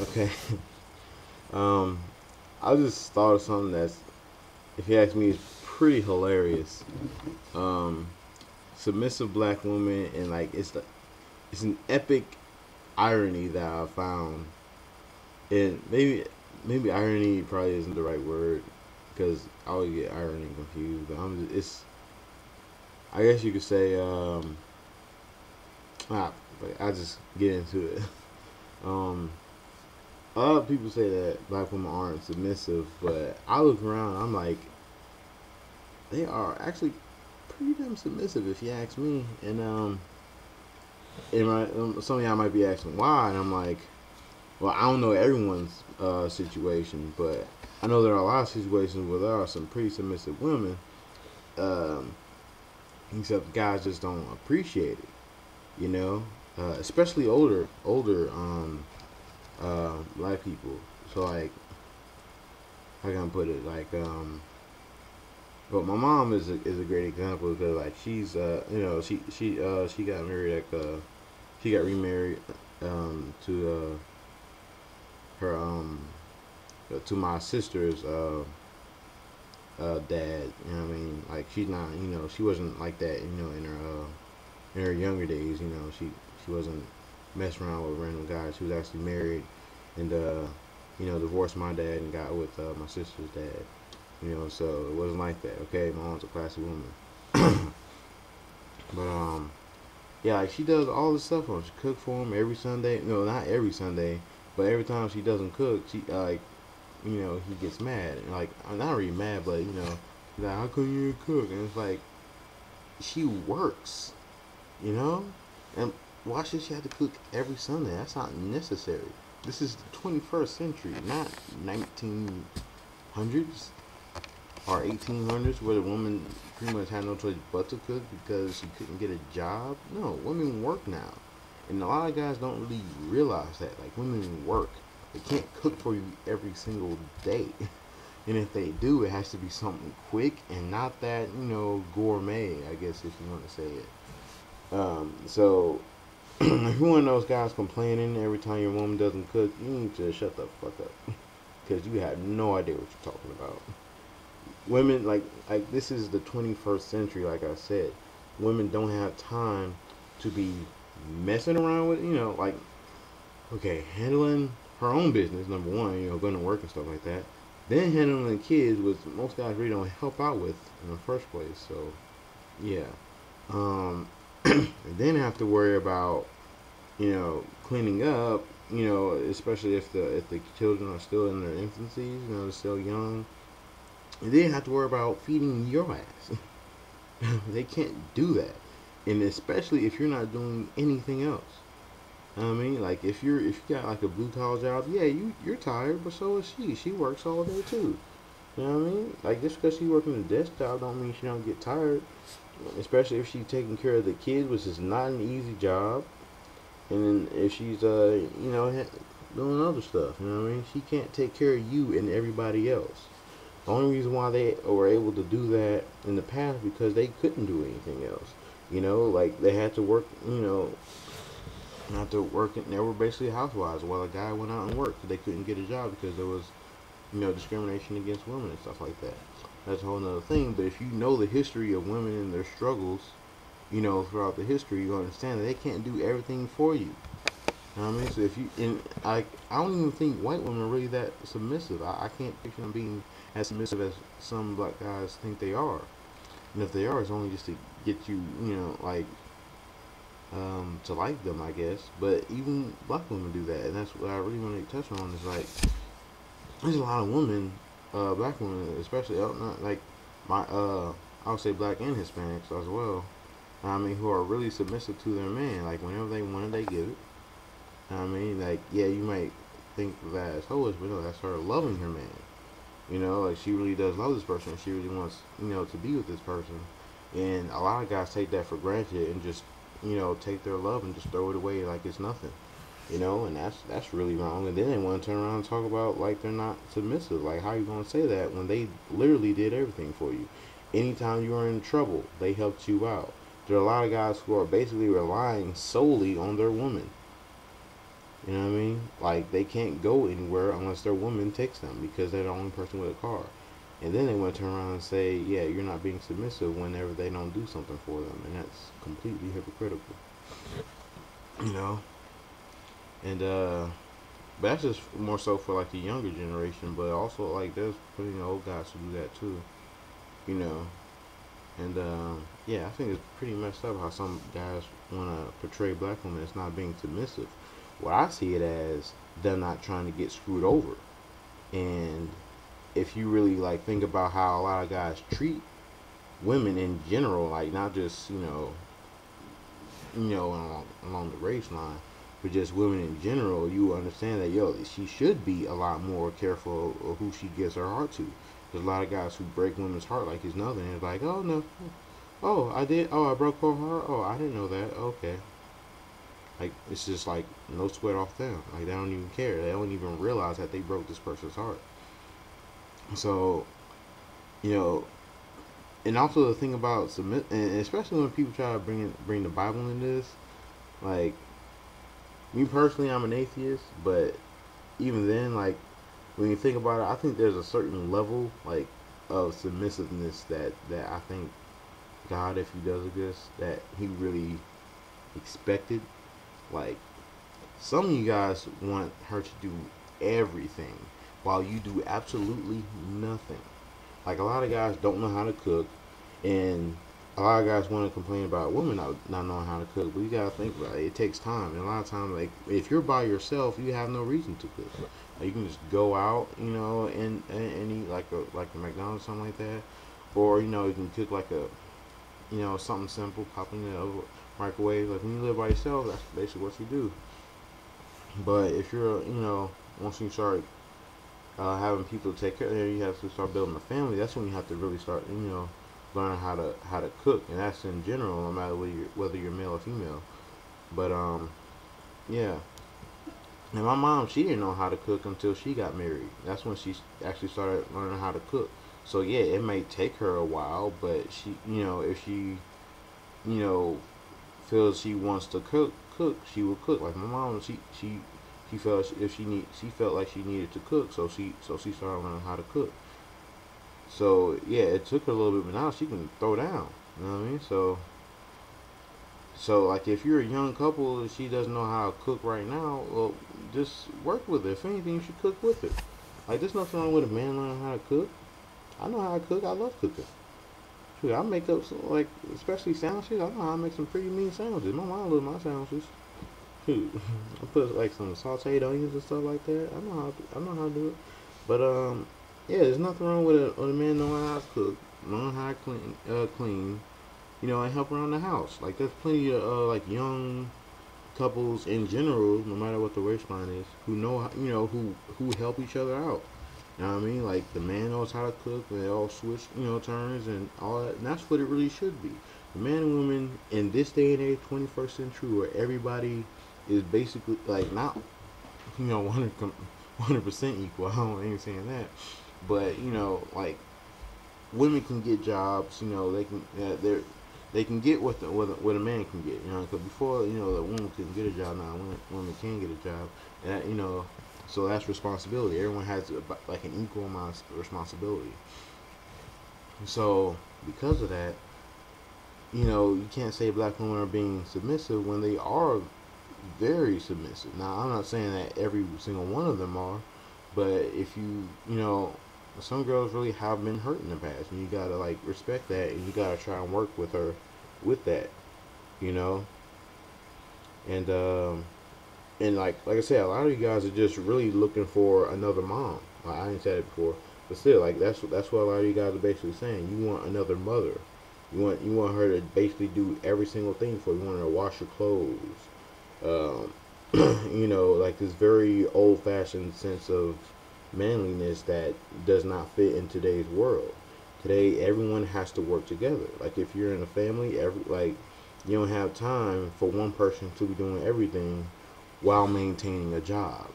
Okay. um, I just thought of something that's, if you ask me, is pretty hilarious. Um, Submissive black woman, and like it's an epic irony that I found, and maybe irony probably isn't the right word because I always get irony confused. But it's, I guess you could say, but I just get into it. Um, a lot of people say that black women aren't submissive, but I look around, I'm like, they are actually pretty damn submissive if you ask me. And some of y'all might be asking why, and I'm like, well, I don't know everyone's situation, but I know there are a lot of situations where there are some pretty submissive women, um, except guys just don't appreciate it, you know, especially older black people. So like, how can I put it? Like, but my mom is a great example because like she's she got married she got remarried to her to my sister's dad. You know what I mean? Like she's not, she wasn't like that. In her younger days. She wasn't messing around with random guys. She was actually married and divorced my dad and got with my sister's dad. So it wasn't like that. Okay, my mom's a classy woman. But yeah, like she does all this stuff for him. She cook for him every Sunday. No, not every Sunday, but every time she doesn't cook, she he gets mad. And like, I'm not really mad, but he's like, how come you didn't cook? And it's like, she works, you know, and why should she have to cook every Sunday? That's not necessary. This is the 21st century, not 1900s or 1800s, where the woman pretty much had no choice but to cook because she couldn't get a job. No, women work now, and a lot of guys don't really realize that. Like, women work. They can't cook for you every single day. And if they do, it has to be something quick and not that, gourmet, I guess, if you want to say it. So, if you're one of those guys complaining every time your woman doesn't cook, you need to shut the fuck up. Because you have no idea what you're talking about. Women, like this is the 21st century, like I said. Women don't have time to be messing around with, like, okay, handling her own business, number one, going to work and stuff like that. Then handling kids, which most guys really don't help out with in the first place. So, yeah. And then have to worry about, cleaning up, especially if the children are still in their infancies, they're still young. And then have to worry about feeding your ass. They can't do that. And especially if you're not doing anything else. I mean, like if you got like a blue collar job, yeah, you're tired, but so is she. She works all day too. You know what I mean? Like just because she working a desk job don't mean she don't get tired. Especially if she's taking care of the kids, which is not an easy job. And then if she's doing other stuff, you know what I mean? She can't take care of you and everybody else. The only reason why they were able to do that in the past because they couldn't do anything else. Like they had to work, not to work. They were basically housewives while a guy went out and worked. They couldn't get a job because there was, discrimination against women and stuff like that. That's a whole other thing. But if you know the history of women and their struggles, throughout the history, you understand that they can't do everything for you. You know what I mean? So if you and I don't even think white women are really that submissive. I can't picture them being as submissive as some black guys think they are. And if they are, it's only just to get you, to like them, I guess. But even black women do that, and that's what I really want to touch on. Is like there's a lot of women, black women, especially not like my I would say black and Hispanics as well. I mean, who are really submissive to their man. Like whenever they want it, they give it. I mean, like yeah, you might think that as hoish, but no, that's her loving her man. Like she really does love this person. She really wants, to be with this person. And a lot of guys take that for granted and just, take their love and just throw it away like it's nothing. And that's really wrong. And then they want to turn around and talk about like they're not submissive. Like how you gonna say that when they literally did everything for you? Anytime you were in trouble, they helped you out. There are a lot of guys who are basically relying solely on their woman. You know what I mean? Like they can't go anywhere unless their woman takes them because they're the only person with a car. And then they want to turn around and say, yeah, you're not being submissive whenever they don't do something for them. And that's completely hypocritical. You know? And, but that's just more so for like the younger generation, but also like there's plenty of old guys who do that too. You know? And, yeah, I think it's pretty messed up how some guys want to portray black women as not being submissive. What I see it as, they're not trying to get screwed over. And if you really like think about how a lot of guys treat women in general, like not just along the race line, but just women in general, you understand that she should be a lot more careful of who she gives her heart to. There's a lot of guys who break women's heart like it's nothing. It's like, oh no, oh I did, oh I broke her heart, oh I didn't know that, okay. Like it's just like no sweat off them. Like they don't even care. They don't even realize that they broke this person's heart. So you know, and also the thing about submit, and especially when people try to bring the Bible into this, like me personally, I'm an atheist, but even then, like when you think about it, I think there's a certain level like of submissiveness that I think God, if He does this, that He really expected. Like some of you guys want her to do everything while you do absolutely nothing. Like a lot of guys don't know how to cook, and a lot of guys want to complain about women not knowing how to cook. But you gotta think about it. It takes time, and a lot of times, like if you're by yourself, you have no reason to cook. Like, you can just go out, and eat like a McDonald's, something like that, or you can cook like a something simple, pop in the microwave. Like when you live by yourself, that's basically what you do. But if you're once you start having people to take care of you, you have to start building a family. That's when you have to really start, learning how to cook, and that's in general, no matter whether you're male or female. But yeah. And my mom, she didn't know how to cook until she got married. That's when she actually started learning how to cook. So yeah, it may take her a while, but she, if she, you know, feels she wants to cook, she will cook. Like my mom, she felt if she felt like she needed to cook, so she started learning how to cook. So yeah, it took her a little bit, but now she can throw down. You know what I mean? So like if you're a young couple and she doesn't know how to cook right now, well, just work with her. If anything, you should cook with her. Like there's nothing wrong with a man learning how to cook. I know how to cook. I love cooking. Shoot, I make up some, like especially sandwiches. I know how to make some pretty mean sandwiches. My mom loves my sandwiches. Shoot, I put like some sauteed onions and stuff like that. I know how to do it. But yeah, there's nothing wrong with a man knowing how to cook, knowing how to clean, and help around the house. Like there's plenty of like young couples in general, no matter what the race line is, who know who help each other out. You know what I mean? Like the man knows how to cook, and they all switch turns and all that. And that's what it really should be. The man and woman in this day and age, 21st century, where everybody is basically like not 100% equal. I don't ain't saying that, but like women can get jobs. They can get what a man can get. Because before the woman couldn't get a job. Now women can get a job, and so that's responsibility. Everyone has like an equal amount of responsibility. So because of that, you can't say black women are being submissive when they are very submissive. Now, I'm not saying that every single one of them are, but if some girls really have been hurt in the past, and you gotta like respect that, and you gotta try and work with her with that, you know. And like I said, a lot of you guys are just really looking for another mom. I ain't said it before, but still, like that's what a lot of you guys are basically saying. You want another mother. You want her to basically do every single thing for you. You want her to wash your clothes. Um, like this very old-fashioned sense of manliness that does not fit in today's world. Today, everyone has to work together. Like if you're in a family, you don't have time for one person to be doing everything while maintaining a job.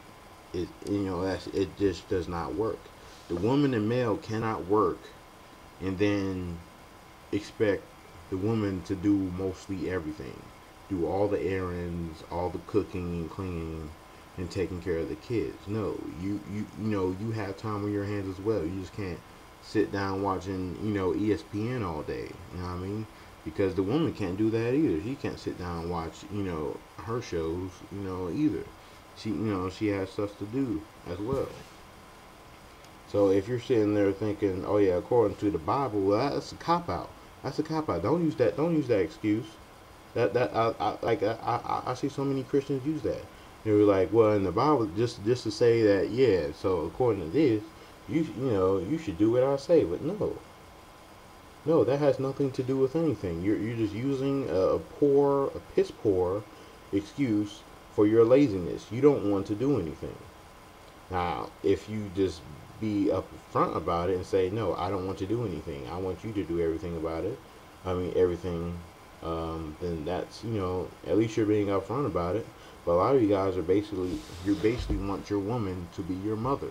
It just does not work. The woman and male cannot work and then expect the woman to do mostly everything, do all the errands, all the cooking and cleaning, and taking care of the kids. No, you have time on your hands as well. You just can't sit down watching ESPN all day. You know what I mean? Because the woman can't do that either. She can't sit down and watch her shows either. She has stuff to do as well. So if you're sitting there thinking, oh yeah, according to the Bible, well, that's a cop out. That's a cop out. Don't use that. Don't use that excuse. I see so many Christians use that. They're like, well, in the Bible, just to say that, yeah. So according to this, you should do what I say. But no, that has nothing to do with anything. You're just using a piss poor excuse for your laziness. You don't want to do anything. Now, if you just be upfront about it and say, no, I don't want to do anything. I want you to do everything about it. I mean, everything. Then that's, at least you're being upfront about it. But a lot of you guys are you basically want your woman to be your mother.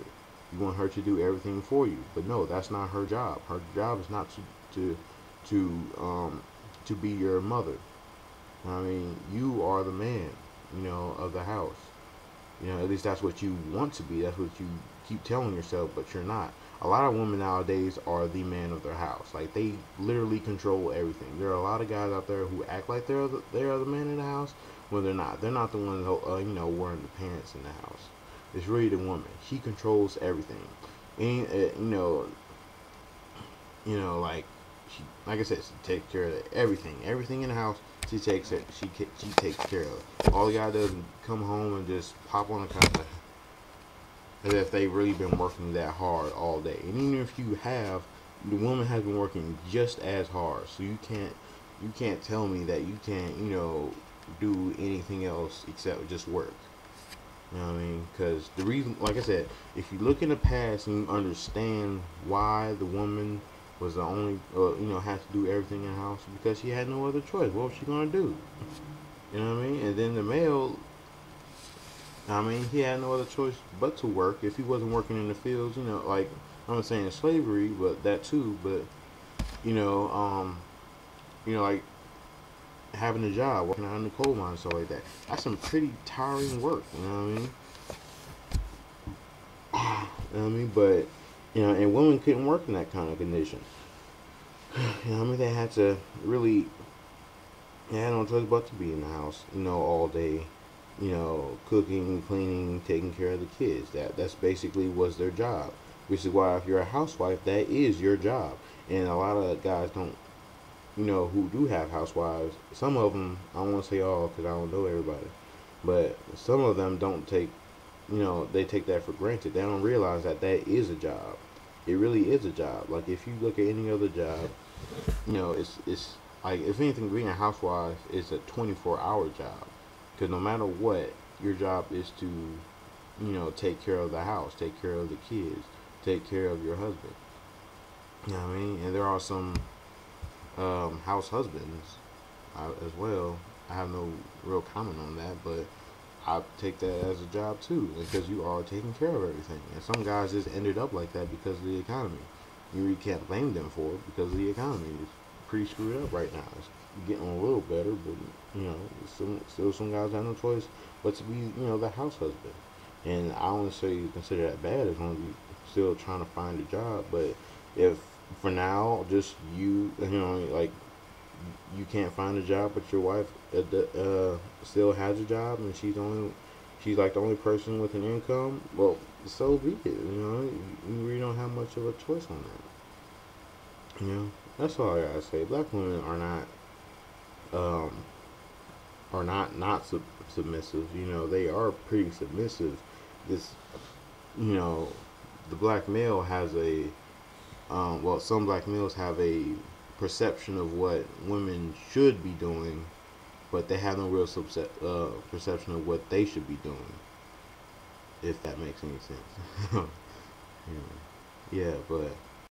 You want her to do everything for you. But no, that's not her job. Her job is not to be your mother. I mean, you are the man, of the house. At least that's what you want to be. That's what you keep telling yourself, but you're not. A lot of women nowadays are the man of their house. Like, they literally control everything. There are a lot of guys out there who act like they are the man in the house when they're not. They're not the ones, wearing the pants in the house. It's really the woman. She controls everything. And, like, like I said, she takes care of everything. Everything in the house, she takes care of it. All the guy does is come home and just pop on the couch as if they've really been working that hard all day. And even if you have, the woman has been working just as hard. So you can't tell me that you can't, do anything else except just work. You know what I mean? Because the reason, like I said, if you look in the past and you understand why the woman was the only, had to do everything in the house, because she had no other choice. What was she gonna do? You know what I mean? And then the male, he had no other choice but to work. If he wasn't working in the fields, like, I'm not saying slavery, but that too. But like having a job, working out in the coal mine, and stuff like that. That's some pretty tiring work. You know what I mean? You know what I mean? But and women couldn't work in that kind of condition. They had to really, they had no choice but to be in the house, all day, cooking, cleaning, taking care of the kids. That's basically was their job. Which is why if you're a housewife, that is your job. And a lot of guys don't, who do have housewives, some of them, I don't want to say all because I don't know everybody, but some of them don't take, they take that for granted. They don't realize that is a job. It really is a job. Like, if you look at any other job, it's like, if anything, being a housewife is a 24-hour job. Because no matter what, your job is to, take care of the house, take care of the kids, take care of your husband. You know what I mean? And there are some house husbands as well. I have no real comment on that, but I take that as a job too, because you are taking care of everything. And some guys just ended up like that because of the economy. You really can't blame them for it because of the economy. It's pretty screwed up right now. It's getting a little better, but still some guys have no choice but to be the house husband. And I don't necessarily consider that bad as long as you're still trying to find a job. But if for now just like, you can't find a job, but your wife still has a job, and she's like the only person with an income, well, so be it. You really don't have much of a choice on that. That's all I gotta say. Black women are not submissive. They are pretty submissive. This, the black male has a some black males have a perception of what women should be doing, but they have no real perception of what they should be doing, if that makes any sense. Yeah, but